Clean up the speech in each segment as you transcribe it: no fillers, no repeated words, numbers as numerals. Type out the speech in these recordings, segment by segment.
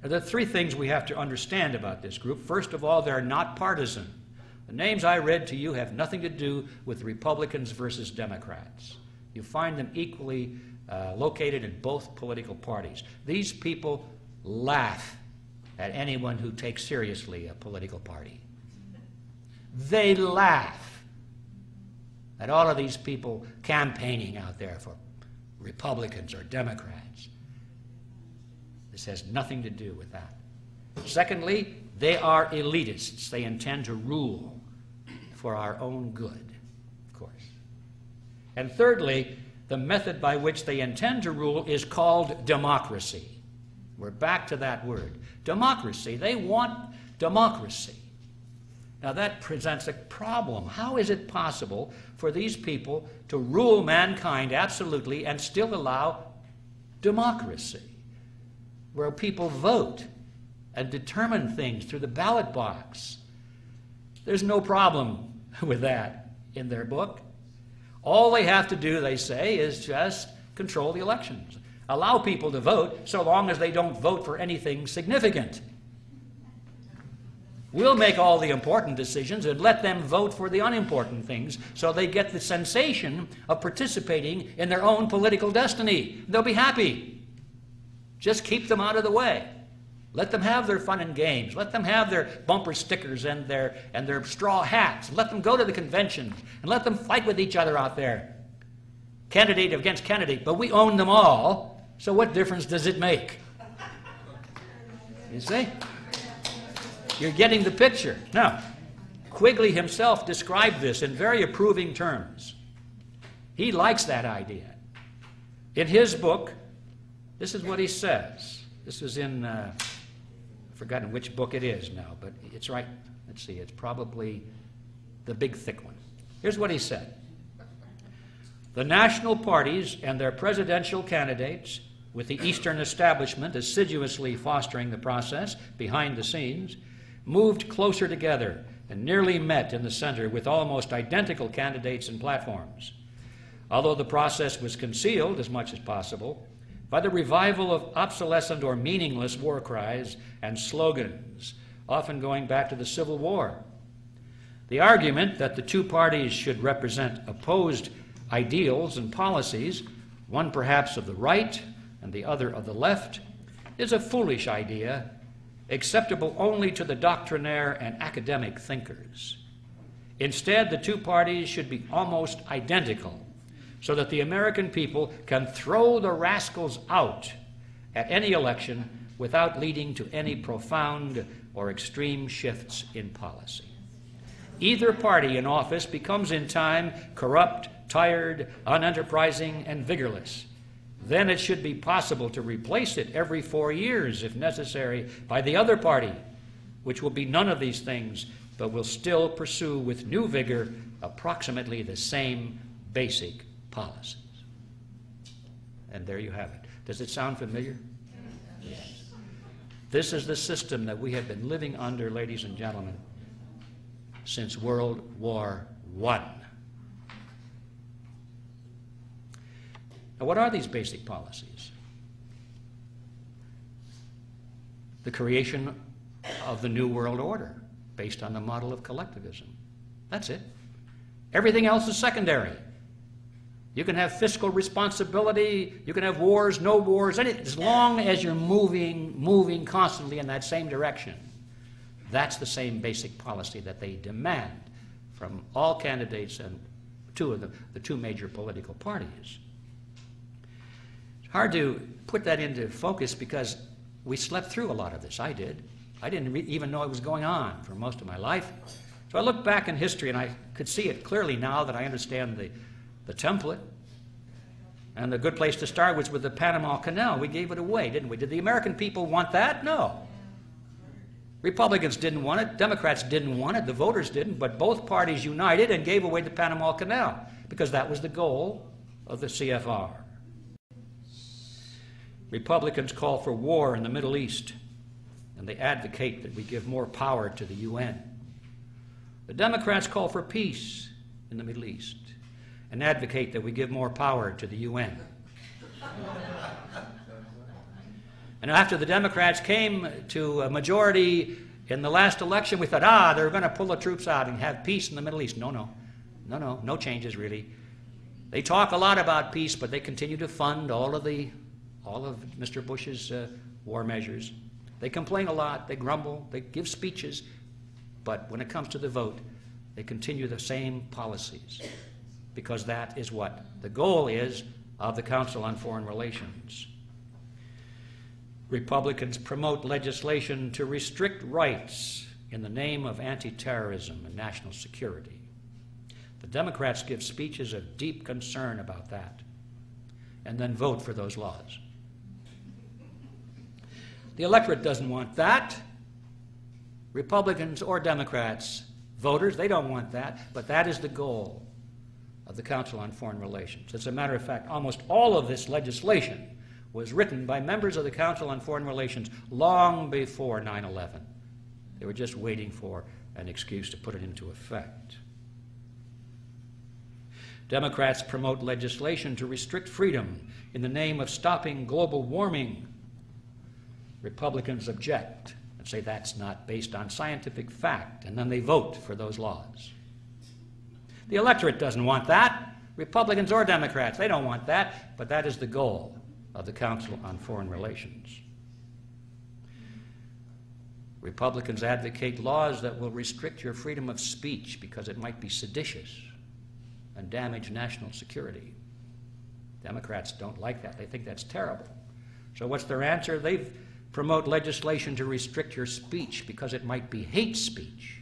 There are three things we have to understand about this group. First of all, they're not partisan. The names I read to you have nothing to do with Republicans versus Democrats. You find them equally located in both political parties. These people laugh at anyone who takes seriously a political party. They laugh at all of these people campaigning out there for Republicans or Democrats. This has nothing to do with that. Secondly, they are elitists. They intend to rule for our own good, of course. And thirdly, the method by which they intend to rule is called democracy. We're back to that word. Democracy. They want democracy. Now that presents a problem. How is it possible for these people to rule mankind absolutely and still allow democracy, where people vote and determine things through the ballot box? There's no problem with that in their book. All they have to do, they say, is just control the elections. Allow people to vote so long as they don't vote for anything significant. We'll make all the important decisions and let them vote for the unimportant things so they get the sensation of participating in their own political destiny. They'll be happy. Just keep them out of the way. Let them have their fun and games. Let them have their bumper stickers and their straw hats. Let them go to the conventions and let them fight with each other out there. Candidate against candidate, but we own them all, so what difference does it make? You see? You're getting the picture. Now, Quigley himself described this in very approving terms. He likes that idea. In his book, this is what he says. This is in, I've forgotten which book it is now, but it's right. Let's see, it's probably the big thick one. Here's what he said. The national parties and their presidential candidates, with the Eastern establishment assiduously fostering the process behind the scenes, moved closer together and nearly met in the center with almost identical candidates and platforms. Although the process was concealed as much as possible by the revival of obsolescent or meaningless war cries and slogans, often going back to the Civil War. The argument that the two parties should represent opposed ideals and policies, one perhaps of the right and the other of the left, is a foolish idea, acceptable only to the doctrinaire and academic thinkers. Instead, the two parties should be almost identical, so that the American people can throw the rascals out at any election without leading to any profound or extreme shifts in policy. Either party in office becomes in time corrupt, tired, unenterprising, and vigorless. Then it should be possible to replace it every 4 years, if necessary, by the other party, which will be none of these things, but will still pursue with new vigor approximately the same basic policies. And there you have it. Does it sound familiar? Yes. This is the system that we have been living under, ladies and gentlemen, since World War I. Now, what are these basic policies? The creation of the New World Order based on the model of collectivism. That's it. Everything else is secondary. You can have fiscal responsibility, you can have wars, no wars, anything, as long as you're moving constantly in that same direction. That's the same basic policy that they demand from all candidates and the two major political parties. Hard to put that into focus because we slept through a lot of this. I did. I didn't even know it was going on for most of my life. So I look back in history and I could see it clearly now that I understand the template. And the good place to start was with the Panama Canal. We gave it away, didn't we? Did the American people want that? No. Republicans didn't want it. Democrats didn't want it. The voters didn't. But both parties united and gave away the Panama Canal because that was the goal of the CFR. Republicans call for war in the Middle East, and they advocate that we give more power to the UN. The Democrats call for peace in the Middle East and advocate that we give more power to the UN. And after the Democrats came to a majority in the last election, we thought, they're going to pull the troops out and have peace in the Middle East. No changes really. They talk a lot about peace, but they continue to fund all of Mr. Bush's war measures. They complain a lot, they grumble, they give speeches, but when it comes to the vote, they continue the same policies, because that is what the goal is of the Council on Foreign Relations. Republicans promote legislation to restrict rights in the name of anti-terrorism and national security. The Democrats give speeches of deep concern about that and then vote for those laws. The electorate doesn't want that. Republicans or Democrats, voters, they don't want that, but that is the goal of the Council on Foreign Relations. As a matter of fact, almost all of this legislation was written by members of the Council on Foreign Relations long before 9/11. They were just waiting for an excuse to put it into effect. Democrats promote legislation to restrict freedom in the name of stopping global warming. Republicans object and say that's not based on scientific fact, and then they vote for those laws. The electorate doesn't want that. Republicans or Democrats, they don't want that, but that is the goal of the Council on Foreign Relations. Republicans advocate laws that will restrict your freedom of speech because it might be seditious and damage national security. Democrats don't like that. They think that's terrible. So what's their answer? They promote legislation to restrict your speech because it might be hate speech.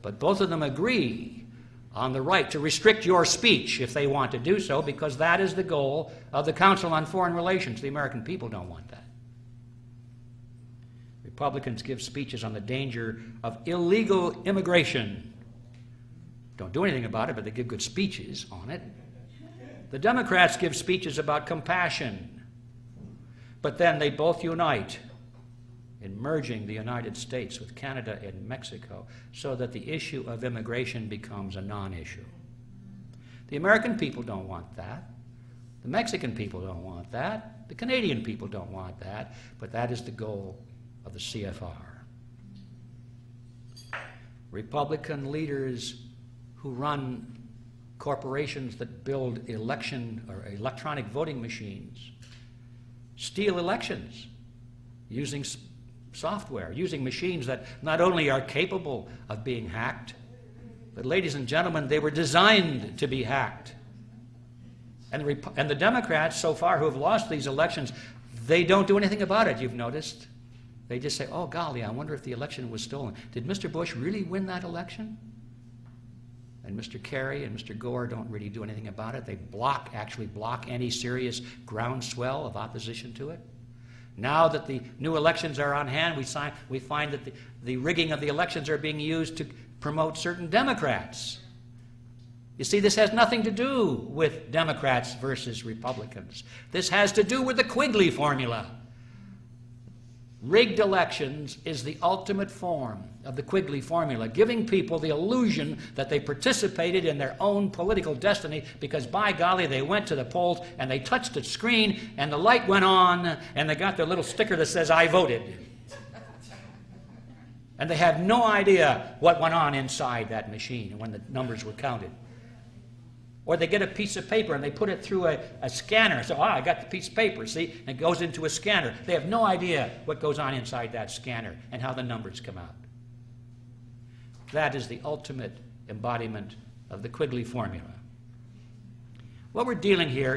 But both of them agree on the right to restrict your speech if they want to do so, because that is the goal of the Council on Foreign Relations. The American people don't want that. Republicans give speeches on the danger of illegal immigration. Don't do anything about it, but they give good speeches on it. The Democrats give speeches about compassion, but then they both unite in merging the United States with Canada and Mexico so that the issue of immigration becomes a non-issue. The American people don't want that. The Mexican people don't want that. The Canadian people don't want that, but that is the goal of the CFR. Republican leaders who run corporations that build election or electronic voting machines steal elections using software, using machines that not only are capable of being hacked, but, ladies and gentlemen, they were designed to be hacked. And the Democrats, so far, who have lost these elections, they don't do anything about it, you've noticed. They just say, oh, golly, I wonder if the election was stolen. Did Mr. Bush really win that election? And Mr. Kerry and Mr. Gore don't really do anything about it. They actually block any serious groundswell of opposition to it. Now that the new elections are on hand, we find that the rigging of the elections are being used to promote certain Democrats. You see, this has nothing to do with Democrats versus Republicans. This has to do with the Quigley Formula. Rigged elections is the ultimate form of the Quigley Formula, giving people the illusion that they participated in their own political destiny because, by golly, they went to the polls and they touched a screen and the light went on and they got their little sticker that says, I voted. And they have no idea what went on inside that machine when the numbers were counted. Or they get a piece of paper and they put it through a scanner. So, I got the piece of paper, see? And it goes into a scanner. They have no idea what goes on inside that scanner and how the numbers come out. That is the ultimate embodiment of the Quigley Formula. What we're dealing here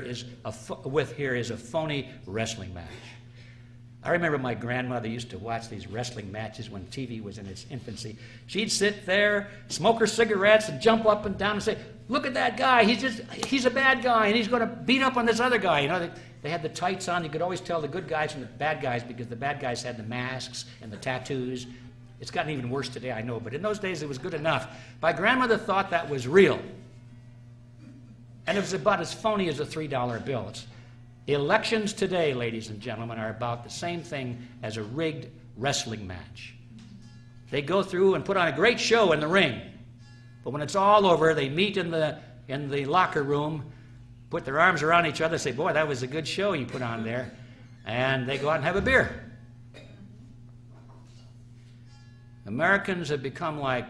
with is a phony wrestling match. I remember my grandmother used to watch these wrestling matches when TV was in its infancy. She'd sit there, smoke her cigarettes, and jump up and down and say, look at that guy, he's a bad guy, and he's going to beat up on this other guy. You know, they had the tights on. You could always tell the good guys from the bad guys because the bad guys had the masks and the tattoos. It's gotten even worse today, I know, but in those days it was good enough. My grandmother thought that was real. And it was about as phony as a $3 bill. Elections today, ladies and gentlemen, are about the same thing as a rigged wrestling match. They go through and put on a great show in the ring. But when it's all over, they meet in the locker room, put their arms around each other, say, boy, that was a good show you put on there. and they go out and have a beer. Americans have become like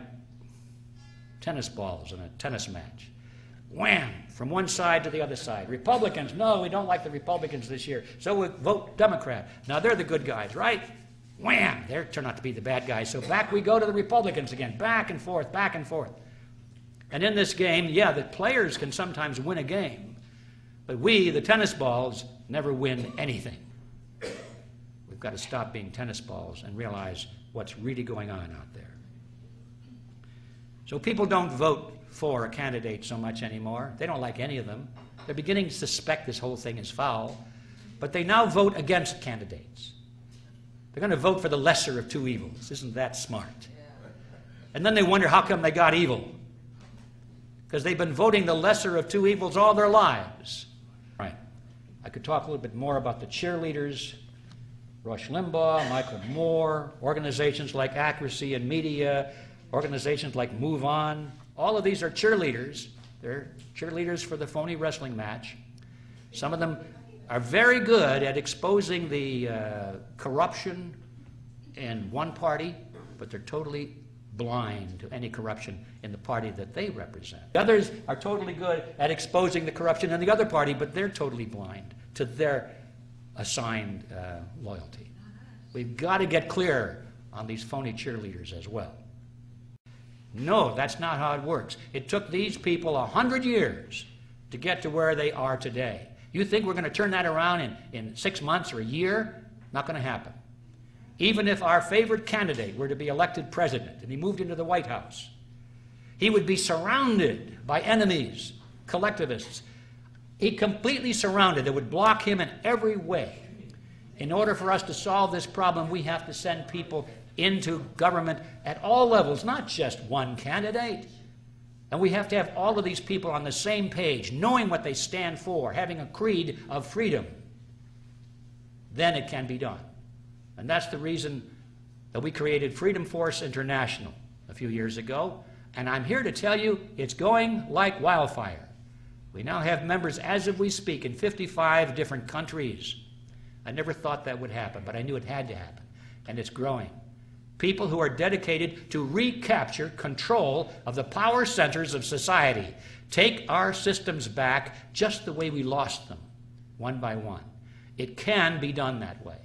tennis balls in a tennis match. Wham! From one side to the other side. Republicans, no, we don't like the Republicans this year, so we vote Democrat. Now they're the good guys, right? Wham! They turn out to be the bad guys, so back we go to the Republicans again, back and forth, back and forth. And in this game, yeah, the players can sometimes win a game, but we, the tennis balls, never win anything. We've got to stop being tennis balls and realize what's really going on out there. So people don't vote for a candidate so much anymore. They don't like any of them. They're beginning to suspect this whole thing is foul, but they now vote against candidates. They're going to vote for the lesser of two evils. Isn't that smart? And then they wonder how come they got evil. Because they've been voting the lesser of two evils all their lives. Right. I could talk a little bit more about the cheerleaders, Rush Limbaugh, Michael Moore, organizations like Accuracy in Media, organizations like Move On. All of these are cheerleaders. They're cheerleaders for the phony wrestling match. Some of them are very good at exposing the corruption in one party, but they're totally blind to any corruption in the party that they represent. The others are totally good at exposing the corruption in the other party, but they're totally blind to their assigned loyalty. We've got to get clear on these phony cheerleaders as well. No, that's not how it works. It took these people 100 years to get to where they are today. You think we're going to turn that around in 6 months or a year? Not going to happen. Even if our favorite candidate were to be elected president and he moved into the White House, he would be surrounded by enemies, collectivists. He completely surrounded. They would block him in every way. In order for us to solve this problem, we have to send people into government at all levels, not just one candidate. And we have to have all of these people on the same page, knowing what they stand for, having a creed of freedom. Then it can be done. And that's the reason that we created Freedom Force International a few years ago. And I'm here to tell you it's going like wildfire. We now have members, as of we speak, in 55 different countries. I never thought that would happen, but I knew it had to happen. And it's growing. People who are dedicated to recapture control of the power centers of society. Take our systems back just the way we lost them, one by one. It can be done that way.